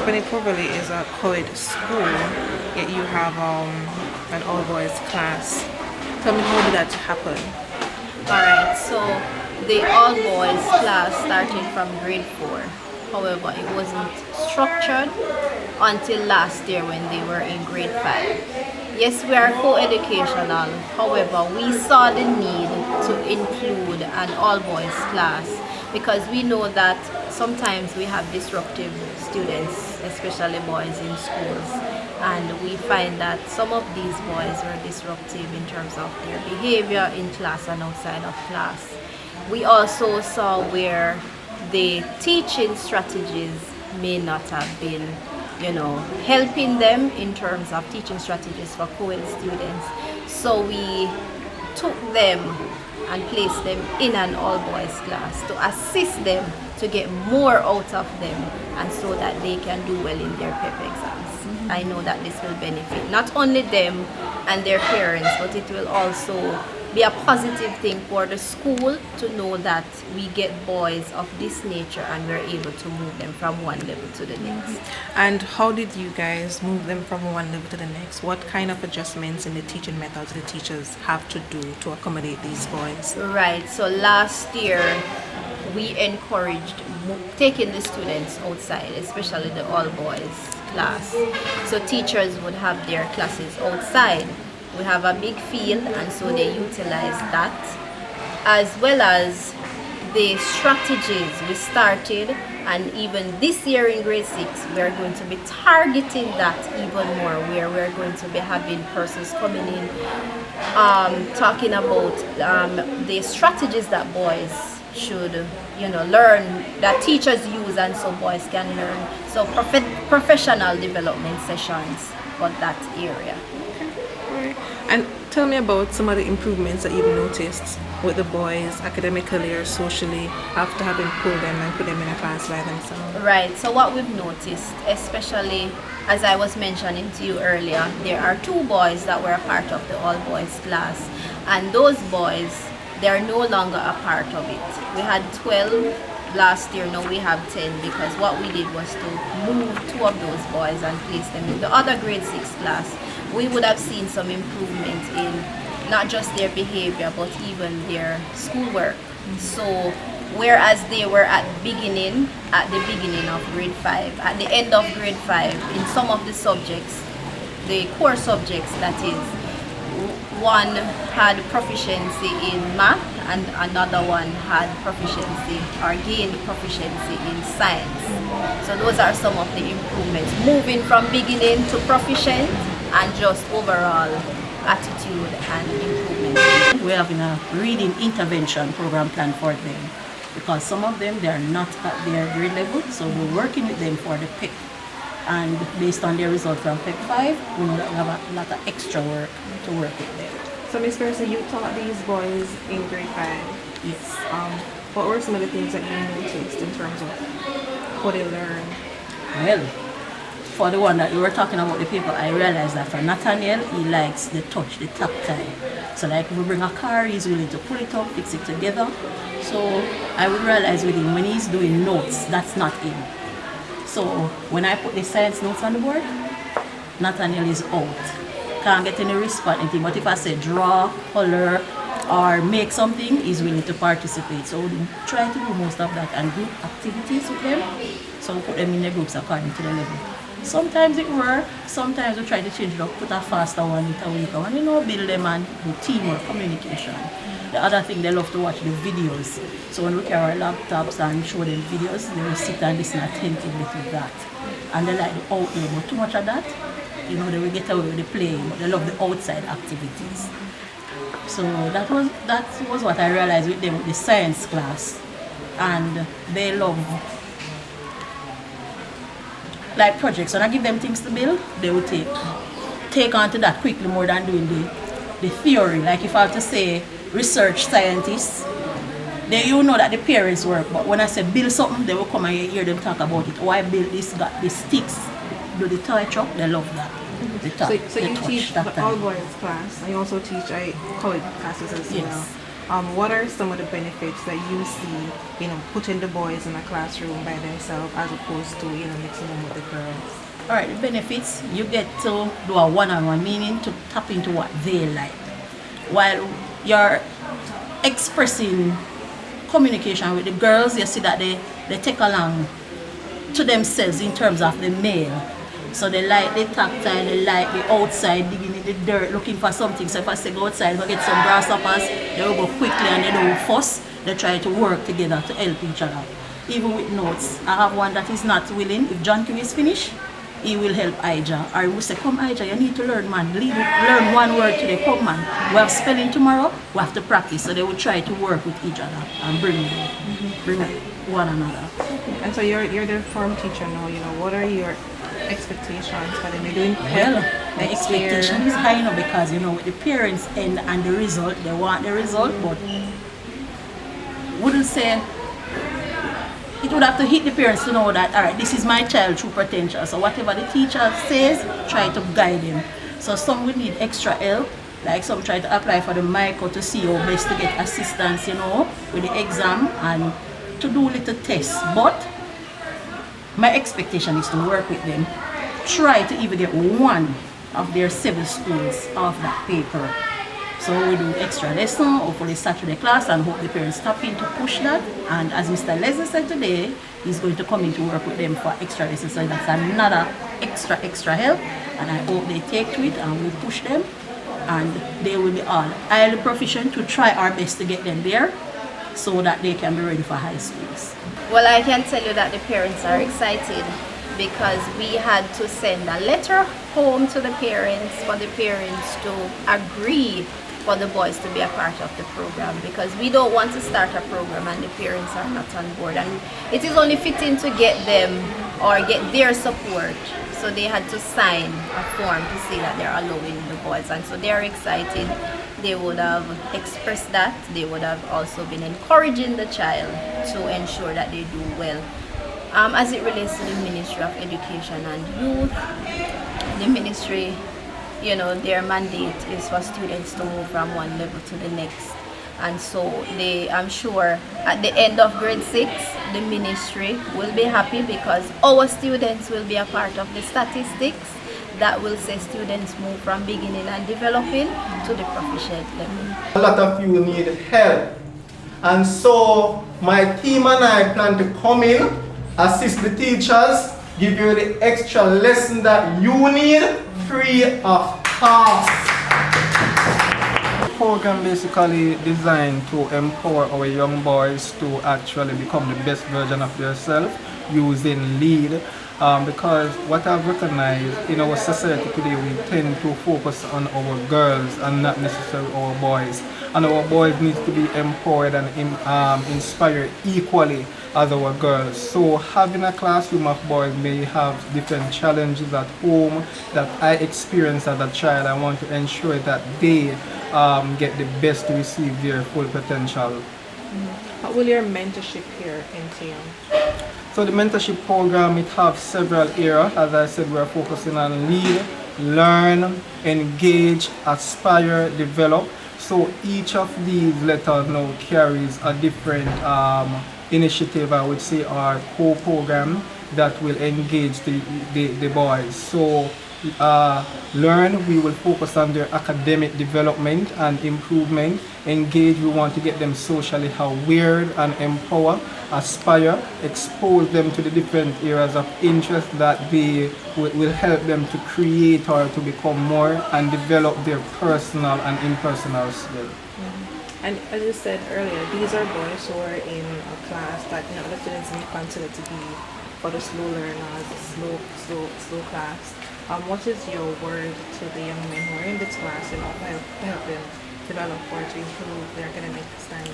Bennett-Coverley is a co-ed school, yet you have an all-boys class. Tell me, how did that happen? Alright, so the all boys class started from grade 4. However, it wasn't structured until last year when they were in grade 5. Yes, we are co-educational. However, we saw the need to include an all boys class because we know that sometimes we have disruptive students, especially boys in schools, and we find that some of these boys were disruptive in terms of their behavior in class and outside of class. We also saw where the teaching strategies may not have been, helping them in terms of teaching strategies for co-ed students. So we took them and placed them in an all-boys class to assist them to get more out of them and so that they can do well in their PEP exams. I know that this will benefit not only them and their parents, but it will also be a positive thing for the school to know that we get boys of this nature and we're able to move them from one level to the next. And how did you guys move them from one level to the next? What kind of adjustments in the teaching methods the teachers have to do to accommodate these boys? Right, so last year we encouraged taking the students outside, especially the all boys class. So teachers would have their classes outside. We have a big field, and so they utilize that, as well as the strategies we started, and even this year in grade 6 we're going to be targeting that even more, where we're going to be having persons coming in talking about the strategies that boys should learn, that teachers use and so boys can learn. So professional development sessions for that area. And tell me about some of the improvements that you've noticed with the boys academically or socially after having pulled them and put them in a class by themselves. Right, so what we've noticed, especially as I was mentioning to you earlier, there are 2 boys that were a part of the all boys class, and those boys, they're no longer a part of it. We had 12 last year, now we have 10, because what we did was to move 2 of those boys and place them in the other grade 6 class. We would have seen some improvement in not just their behavior but even their schoolwork. So whereas they were at the beginning of grade 5, at the end of grade 5, in some of the subjects, the core subjects, that is, one had proficiency in math and another one had proficiency or gained proficiency in science. So those are some of the improvements, moving from beginning to proficient and just overall attitude and improvement. We're having a reading intervention program plan for them because some of them, they are not at their grade level, so we're working with them for the PEC. And based on their result from PEC 5, we know that we have a lot of extra work to work with them. So Ms. Percy, you taught these boys in grade 5. Yes. What were some of the things that you noticed in terms of how they learn? Well, for the one that you were talking about, the paper, I realized that for Nathaniel, he likes the touch, the tactile. So like if we bring a car, he's willing to pull it up, fix it together. So I would realize with him, when he's doing notes, that's not him. So when I put the science notes on the board, Nathaniel is out. Can't get any response, anything. But if I say draw, color, or make something, he's willing to participate. So we try to do most of that and group activities with them. So we put them in the groups according to the level. Sometimes it works, sometimes we try to change it up, put a faster one, a weaker one, build them and do teamwork, communication. The other thing, they love to watch the videos. So when we carry our laptops and show them videos, they will sit and listen attentively to that. And they like the outdoor, but too much of that, they will get away with the playing, but they love the outside activities. So that was what I realized with them with the science class. And they love like projects. When I give them things to build, they will take on to that quickly more than doing the theory. Like if I have to say research scientists, you know that the parents work, but when I say build something, they will come and you hear them talk about it. Oh, I built this, got the sticks, do the toy truck, they love that. So you teach the all boys class, and you also teach co-ed classes as well. what are some of the benefits that you see, putting the boys in a classroom by themselves as opposed to, mixing them with the girls? All right, the benefits, you get to do a one-on-one, meaning to tap into what they like. While you're expressing communication with the girls, you see that they take along to themselves in terms of the male. So they like the tactile, they like the outside, digging in the dirt, looking for something. So if I say go outside, go get some grasshoppers, they will go quickly and they don't fuss. They try to work together to help each other. Even with notes, I have one that is not willing. If John Q is finished, he will help Ija. Or he will say, come Ija, you need to learn, man. Learn one word today, come man. We have spelling tomorrow, we have to practice. So they will try to work with each other and bring one another. And so you're the form teacher now, what are your expectations for them? You're doing well, the expectation is high now because with the parents and the result, they want the result, but wouldn't say it would have to hit the parents to know that, all right, this is my child true potential. So whatever the teacher says, try to guide him. So some would need extra help, like some try to apply for the micro to see how best to get assistance, with the exam and to do little tests. But my expectation is to work with them, try to even get one of their 7 schools off that paper. So we do extra lesson, hopefully Saturday class, and hope the parents stop in to push that. And as Mr. Leslie said today, he's going to come in to work with them for extra lessons. So that's another extra help. And I hope they take to it and we push them. And they will be all highly proficient to try our best to get them there so that they can be ready for high schools. Well, I can tell you that the parents are excited because we had to send a letter home to the parents for the parents to agree for the boys to be a part of the program, because we don't want to start a program and the parents are not on board, and it is only fitting to get them or get their support. So they had to sign a form to say that they're allowing the boys, and so they're excited. They would have expressed that. They would have also been encouraging the child to ensure that they do well. As it relates to the Ministry of Education and Youth, the ministry, their mandate is for students to move from one level to the next. And so I'm sure at the end of grade 6, the ministry will be happy because our students will be a part of the statistics that will say students move from beginning and developing to the proficient level. A lot of you need help. And so my team and I plan to come in, assist the teachers, give you the extra lesson that you need free of cost. The program basically designed to empower our young boys to actually become the best version of themselves using lead. Because what I've recognized in our society today, we tend to focus on our girls and not necessarily our boys. And our boys need to be empowered and inspired equally as our girls. So having a classroom of boys may have different challenges at home that I experienced as a child. I want to ensure that they get the best to receive their full potential. What will your mentorship here entail? So the mentorship program, it has several areas. As I said, we're focusing on lead, learn, engage, aspire, develop. So each of these letters now carries a different initiative, I would say, or co-program that will engage the boys. So learn, we will focus on their academic development and improvement. Engage, we want to get them socially aware and empower. Aspire, expose them to the different areas of interest that they will help them to create or to become more and develop their personal and impersonal skills. And as you said earlier, these are boys who are in a class that the students may consider to be for the slow learners, slow class. What is your word to the young men who are in this class to help them develop or to improve their academic standing?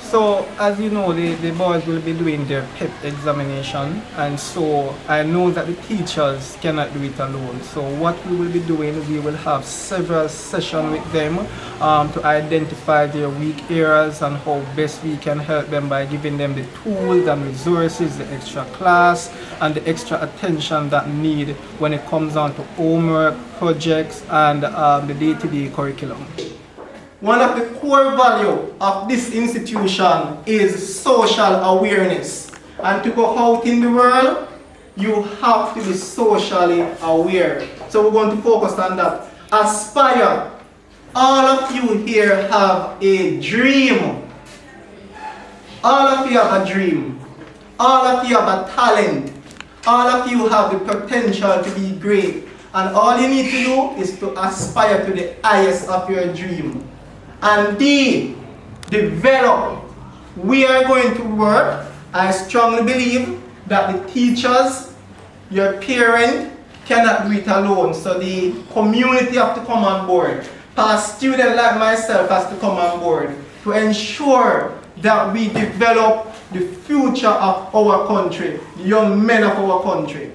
So, as you know, the boys will be doing their PEP examination, and so I know that the teachers cannot do it alone. So what we will be doing, we will have several sessions with them to identify their weak areas and how best we can help them by giving them the tools and resources, the extra class and the extra attention that need when it comes down to homework, projects and the day-to-day curriculum. one of the core values of this institution is social awareness. And to go out in the world, you have to be socially aware. So we're going to focus on that. Aspire. All of you here have a dream. All of you have a dream. All of you have a talent. All of you have the potential to be great. And all you need to do is to aspire to the highest of your dream. And develop. We are going to work. I strongly believe that the teachers, your parent, cannot do it alone. So the community have to come on board. Past student like myself has to come on board to ensure that we develop the future of our country, the young men of our country.